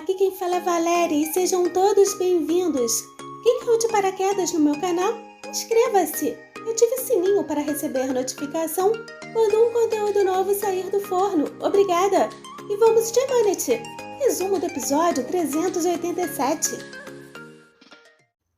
aqui quem fala é Valéria e sejam todos bem-vindos. Quem caiu de paraquedas no meu canal, inscreva-se e ative o sininho para receber notificação quando um conteúdo novo sair do forno. Obrigada! E vamos de Manity, resumo do episódio 387.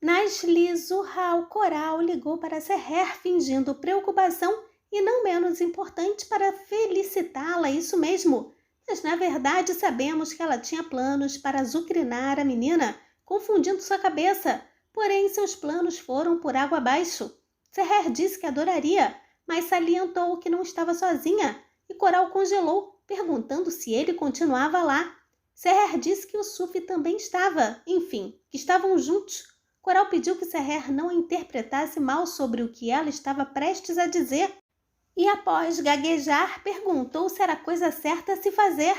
Nasli Zuhal Coral ligou para Seher fingindo preocupação e não menos importante para felicitá-la, isso mesmo. Mas na verdade sabemos que ela tinha planos para azucrinar a menina, confundindo sua cabeça, porém seus planos foram por água abaixo. Seher disse que adoraria, mas salientou que não estava sozinha, e Coral congelou, perguntando se ele continuava lá. Seher disse que o Sufi também estava, enfim, que estavam juntos. Coral pediu que Seher não interpretasse mal sobre o que ela estava prestes a dizer. E após gaguejar, perguntou se era a coisa certa a se fazer.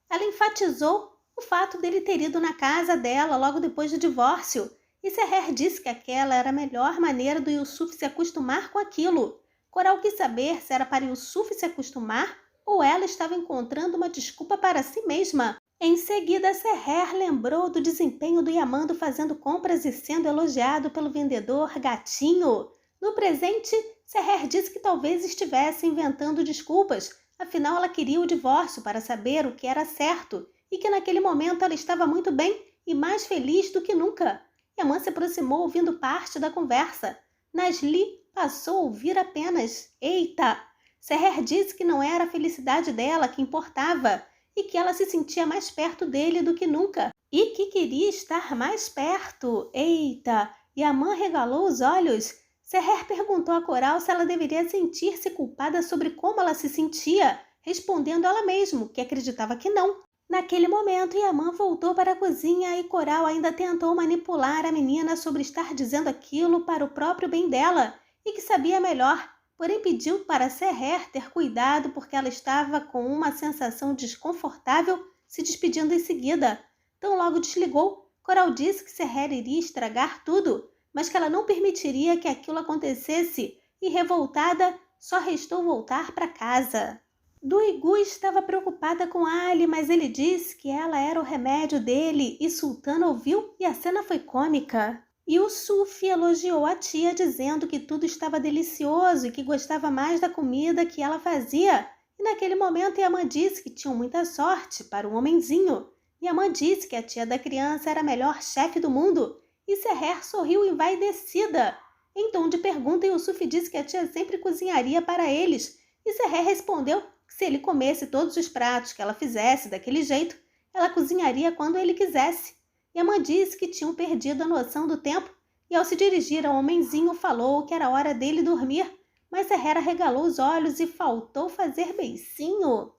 Ela enfatizou o fato dele ter ido na casa dela logo depois do divórcio. E Seher disse que aquela era a melhor maneira do Yusuf se acostumar com aquilo. Coral quis saber se era para Yusuf se acostumar ou ela estava encontrando uma desculpa para si mesma. Em seguida, Seher lembrou do desempenho do Yamando fazendo compras e sendo elogiado pelo vendedor Gatinho. No presente, Seher disse que talvez estivesse inventando desculpas, afinal ela queria o divórcio para saber o que era certo e que naquele momento ela estava muito bem e mais feliz do que nunca. Yaman se aproximou ouvindo parte da conversa. Nasli passou a ouvir apenas "Eita!". Seher disse que não era a felicidade dela que importava e que ela se sentia mais perto dele do que nunca e que queria estar mais perto. Eita! Yaman regalou os olhos. Seher perguntou a Coral se ela deveria sentir-se culpada sobre como ela se sentia, respondendo ela mesma, que acreditava que não. Naquele momento, Yaman voltou para a cozinha e Coral ainda tentou manipular a menina sobre estar dizendo aquilo para o próprio bem dela e que sabia melhor, porém pediu para Seher ter cuidado porque ela estava com uma sensação desconfortável se despedindo em seguida. Tão logo desligou, Coral disse que Seher iria estragar tudo, mas que ela não permitiria que aquilo acontecesse e, revoltada, só restou voltar para casa. Duigu estava preocupada com Ali, mas ele disse que ela era o remédio dele e Sultana ouviu e a cena foi cômica. E o Sufi elogiou a tia dizendo que tudo estava delicioso e que gostava mais da comida que ela fazia. E naquele momento Yaman disse que tinham muita sorte para um homenzinho. Yaman disse que a tia da criança era a melhor chefe do mundo. E Seher sorriu envaidecida. Em tom de pergunta, Yusuf disse que a tia sempre cozinharia para eles. E Seher respondeu que se ele comesse todos os pratos que ela fizesse daquele jeito, ela cozinharia quando ele quisesse. Yaman disse que tinham perdido a noção do tempo e ao se dirigir ao homenzinho falou que era hora dele dormir. Mas Seher arregalou os olhos e faltou fazer beicinho.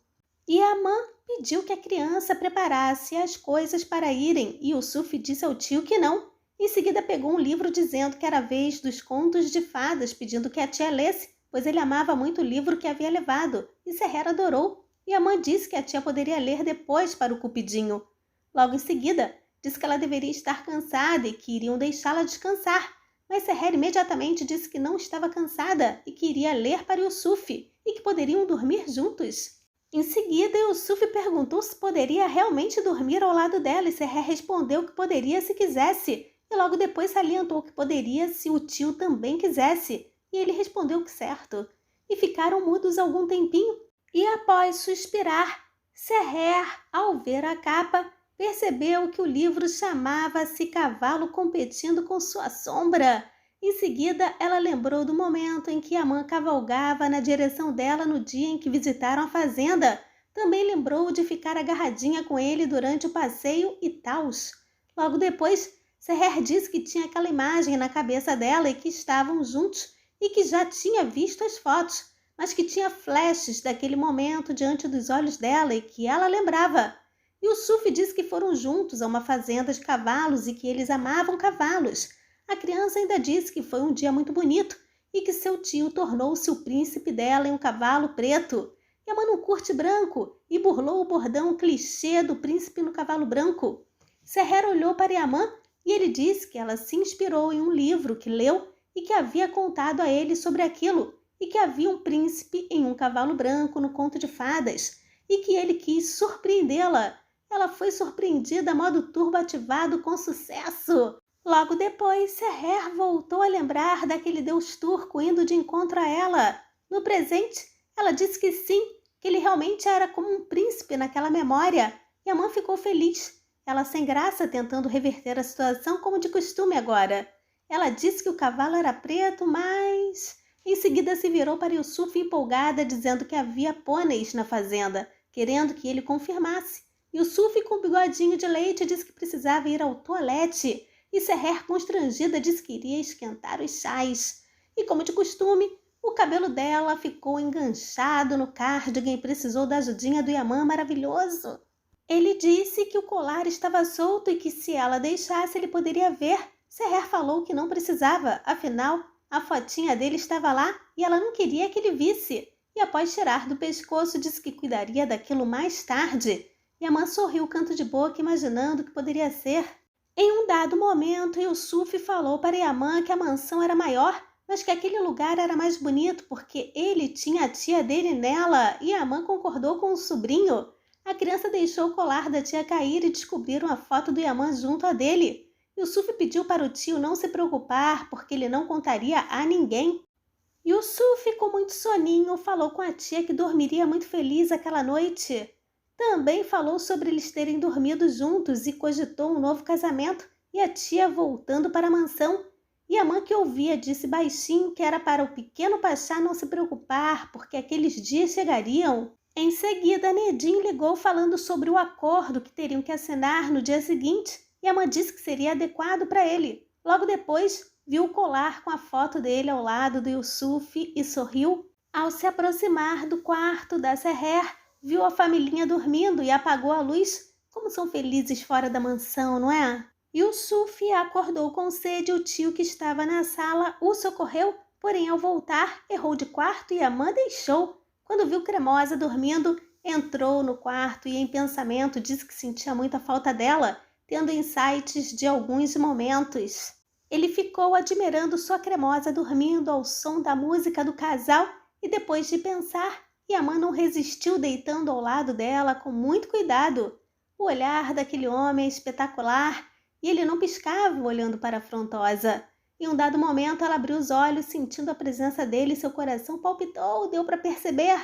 Yaman pediu que a criança preparasse as coisas para irem e Yusuf disse ao tio que não. Em seguida pegou um livro dizendo que era a vez dos contos de fadas, pedindo que a tia lesse, pois ele amava muito o livro que havia levado, e Seher adorou. Yaman disse que a tia poderia ler depois para o Cupidinho. Logo em seguida, disse que ela deveria estar cansada e que iriam deixá-la descansar, mas Seher imediatamente disse que não estava cansada e que iria ler para Yusuf e que poderiam dormir juntos. Em seguida, Yusuf perguntou se poderia realmente dormir ao lado dela e Seher respondeu que poderia se quisesse. E logo depois salientou que poderia se o tio também quisesse, e ele respondeu que certo. E ficaram mudos algum tempinho, e após suspirar, Seher, ao ver a capa, percebeu que o livro chamava-se Cavalo Competindo com Sua Sombra. Em seguida, ela lembrou do momento em que Yaman cavalgava na direção dela no dia em que visitaram a fazenda. Também lembrou de ficar agarradinha com ele durante o passeio e tals. Logo depois, Seher disse que tinha aquela imagem na cabeça dela e que estavam juntos e que já tinha visto as fotos, mas que tinha flashes daquele momento diante dos olhos dela e que ela lembrava. E o Sufi disse que foram juntos a uma fazenda de cavalos e que eles amavam cavalos. A criança ainda disse que foi um dia muito bonito e que seu tio tornou-se o príncipe dela em um cavalo preto. Yaman não curte branco e burlou o bordão clichê do príncipe no cavalo branco. Seher olhou para Yaman e ele disse que ela se inspirou em um livro que leu e que havia contado a ele sobre aquilo, e que havia um príncipe em um cavalo branco no conto de fadas, e que ele quis surpreendê-la. ela foi surpreendida a modo turbo ativado com sucesso. Logo depois, Seher voltou a lembrar daquele deus turco indo de encontro a ela. No presente, ela disse que sim, que ele realmente era como um príncipe naquela memória, e Amã ficou feliz. Ela sem graça tentando reverter a situação como de costume agora. Ela disse que o cavalo era preto, mas... Em seguida se virou para Yusuf empolgada, dizendo que havia pôneis na fazenda, querendo que ele confirmasse. Yusuf, com o bigodinho de leite, disse que precisava ir ao toalete, e Seher, constrangida, disse que iria esquentar os chás. E como de costume, o cabelo dela ficou enganchado no cardigan e precisou da ajudinha do Yaman maravilhoso. Ele disse que o colar estava solto e que se ela deixasse ele poderia ver. Seher falou que não precisava, afinal, a fotinha dele estava lá e ela não queria que ele visse. E após tirar do pescoço, disse que cuidaria daquilo mais tarde. Yaman sorriu canto de boca, imaginando o que poderia ser. Em um dado momento, Yusuf falou para Yaman que a mansão era maior, mas que aquele lugar era mais bonito porque ele tinha a tia dele nela, e Yaman concordou com o sobrinho. A criança deixou o colar da tia cair e descobriram a foto do Yaman junto à dele. Yusuf pediu para o tio não se preocupar, porque ele não contaria a ninguém. Yusuf, com muito soninho, falou com a tia que dormiria muito feliz aquela noite. Também falou sobre eles terem dormido juntos e cogitou um novo casamento e a tia voltando para a mansão. Yaman, que ouvia, disse baixinho que era para o pequeno Pachá não se preocupar, porque aqueles dias chegariam. Em seguida, Nedim ligou falando sobre o acordo que teriam que assinar no dia seguinte. Yaman disse que seria adequado para ele. Logo depois, viu o colar com a foto dele ao lado do Yusuf e sorriu. Ao se aproximar do quarto da Seher, viu a familhinha dormindo e apagou a luz. Como são felizes fora da mansão, não é? Yusuf acordou com sede e o tio que estava na sala o socorreu, porém ao voltar errou de quarto e Yaman deixou. Quando viu Cremosa dormindo, entrou no quarto e em pensamento disse que sentia muita falta dela, tendo insights de alguns momentos. Ele ficou admirando sua Cremosa dormindo ao som da música do casal e depois de pensar, Yaman não resistiu deitando ao lado dela com muito cuidado. O olhar daquele homem é espetacular e ele não piscava olhando para a afrontosa. Em um dado momento ela abriu os olhos, sentindo a presença dele e seu coração palpitou, deu para perceber.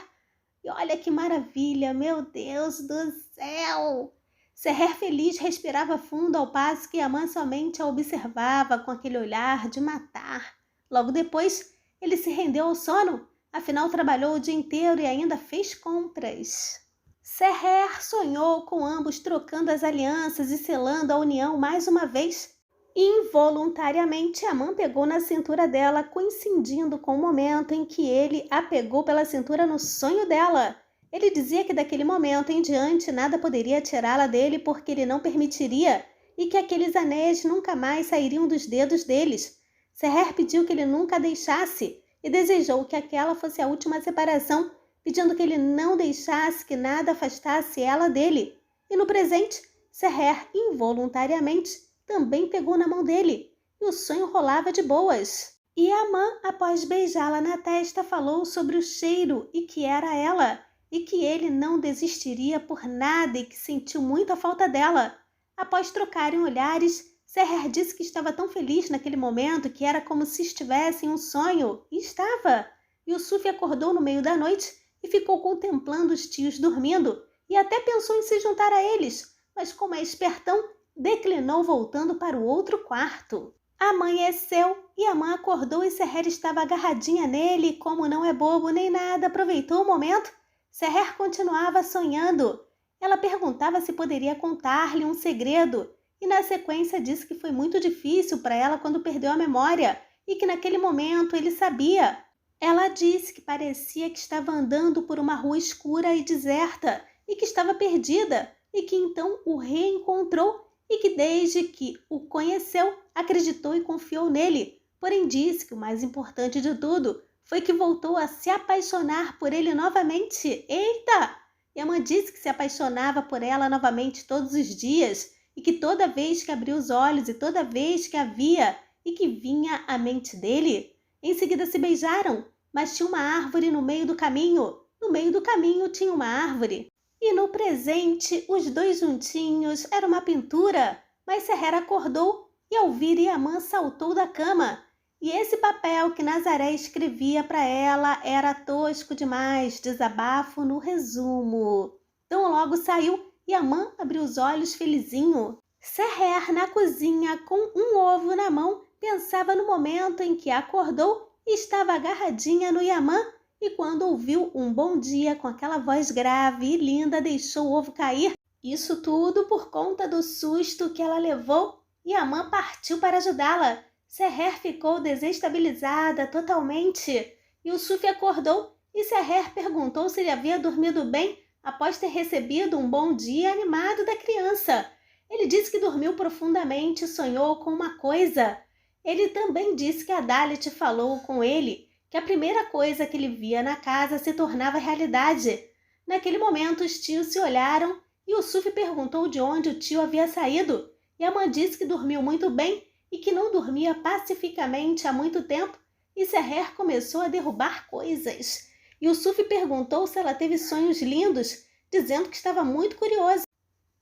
E olha que maravilha, meu Deus do céu! Seher feliz respirava fundo ao passo que Yaman somente a observava com aquele olhar de matar. Logo depois, ele se rendeu ao sono, afinal trabalhou o dia inteiro e ainda fez compras. Seher sonhou com ambos trocando as alianças e selando a união mais uma vez. Involuntariamente, Yaman pegou na cintura dela, coincidindo com o momento em que ele a pegou pela cintura no sonho dela. Ele dizia que daquele momento em diante nada poderia tirá-la dele porque ele não permitiria e que aqueles anéis nunca mais sairiam dos dedos deles. Seher pediu que ele nunca a deixasse e desejou que aquela fosse a última separação, pedindo que ele não deixasse que nada afastasse ela dele. E no presente, Seher, involuntariamente, também pegou na mão dele, e o sonho rolava de boas. E Yaman, após beijá-la na testa, falou sobre o cheiro e que era ela, e que ele não desistiria por nada e que sentiu muita falta dela. Após trocarem olhares, Seher disse que estava tão feliz naquele momento que era como se estivesse em um sonho, e estava. Yusuf acordou no meio da noite e ficou contemplando os tios dormindo, e até pensou em se juntar a eles, mas como é espertão, declinou voltando para o outro quarto. Amanheceu e Yaman acordou e Seher estava agarradinha nele e como não é bobo nem nada, aproveitou o momento. Seher continuava sonhando. Ela perguntava se poderia contar-lhe um segredo e na sequência disse que foi muito difícil para ela quando perdeu a memória e que naquele momento ele sabia. Ela disse que parecia que estava andando por uma rua escura e deserta e que estava perdida e que então o reencontrou e que desde que o conheceu, acreditou e confiou nele. Porém disse que o mais importante de tudo foi que voltou a se apaixonar por ele novamente. Eita! Yaman disse que se apaixonava por ela novamente todos os dias e que toda vez que abria os olhos e toda vez que a via e que vinha à mente dele. Em seguida se beijaram, mas tinha uma árvore no meio do caminho. No meio do caminho tinha uma árvore. E no presente, os dois juntinhos era uma pintura, mas Seher acordou e ao vir Yaman saltou da cama. E esse papel que Nazaré escrevia para ela era tosco demais, desabafo no resumo. Então logo saiu, Yaman abriu os olhos felizinho. Seher, na cozinha, com um ovo na mão, pensava no momento em que acordou e estava agarradinha no Yaman, e quando ouviu um bom dia com aquela voz grave e linda, deixou o ovo cair. Isso tudo por conta do susto que ela levou. Yaman partiu para ajudá-la. Seher ficou desestabilizada totalmente. Yusuf acordou e Seher perguntou se ele havia dormido bem após ter recebido um bom dia animado da criança. Ele disse que dormiu profundamente e sonhou com uma coisa. Ele também disse que a Dalit falou com ele que a primeira coisa que ele via na casa se tornava realidade. Naquele momento, os tios se olharam e Yusuf perguntou de onde o tio havia saído. Yaman disse que dormiu muito bem e que não dormia pacificamente há muito tempo, e Seher começou a derrubar coisas. Yusuf perguntou se ela teve sonhos lindos, dizendo que estava muito curioso.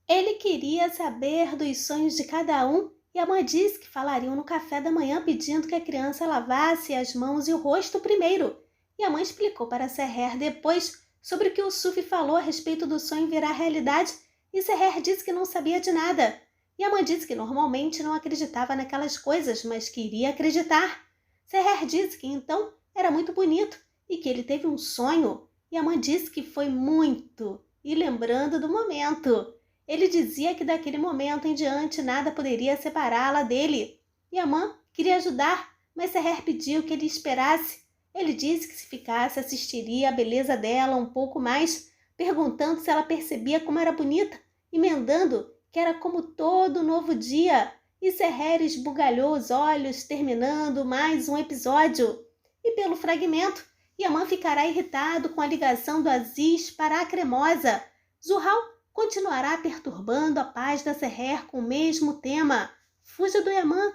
Ele queria saber dos sonhos de cada um, e Yaman disse que falariam no café da manhã pedindo que a criança lavasse as mãos e o rosto primeiro. Yaman explicou para Seher depois sobre o que Yusuf falou a respeito do sonho virar realidade, e Seher disse que não sabia de nada. Yaman disse que normalmente não acreditava naquelas coisas, mas queria acreditar. Seher disse que então era muito bonito e que ele teve um sonho. Yaman disse que foi muito, e lembrando do momento. Ele dizia que daquele momento em diante nada poderia separá-la dele. Yaman queria ajudar, mas Seher pediu que ele esperasse. Ele disse que se ficasse assistiria a beleza dela um pouco mais, perguntando se ela percebia como era bonita, emendando que era como todo novo dia, e Seher esbugalhou os olhos, terminando mais um episódio. E pelo fragmento, Yaman ficará irritado com a ligação do Aziz para a cremosa. Zuhal continuará perturbando a paz da Seher com o mesmo tema. Fuja do Yaman.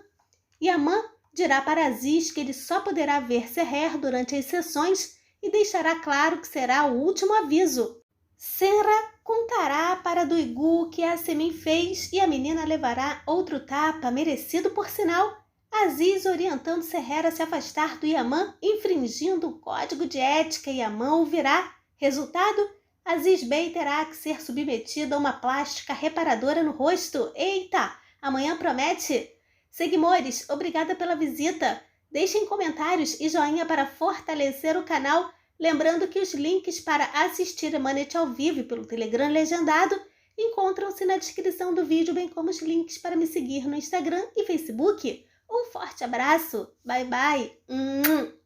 Yaman dirá para Aziz que ele só poderá ver Seher durante as sessões e deixará claro que será o último aviso. Senra contará para Duigu o que a Semin fez e a menina levará outro tapa, merecido por sinal. Aziz orientando Seher a se afastar do Yaman, infringindo o código de ética, e Yaman ouvirá. Resultado? Aziz Bey terá que ser submetida a uma plástica reparadora no rosto. Eita! Amanhã promete! Seguimores, obrigada pela visita. Deixem comentários e joinha para fortalecer o canal. Lembrando que os links para assistir a Manete ao vivo pelo Telegram legendado encontram-se na descrição do vídeo, bem como os links para me seguir no Instagram e Facebook. Um forte abraço. Bye, bye.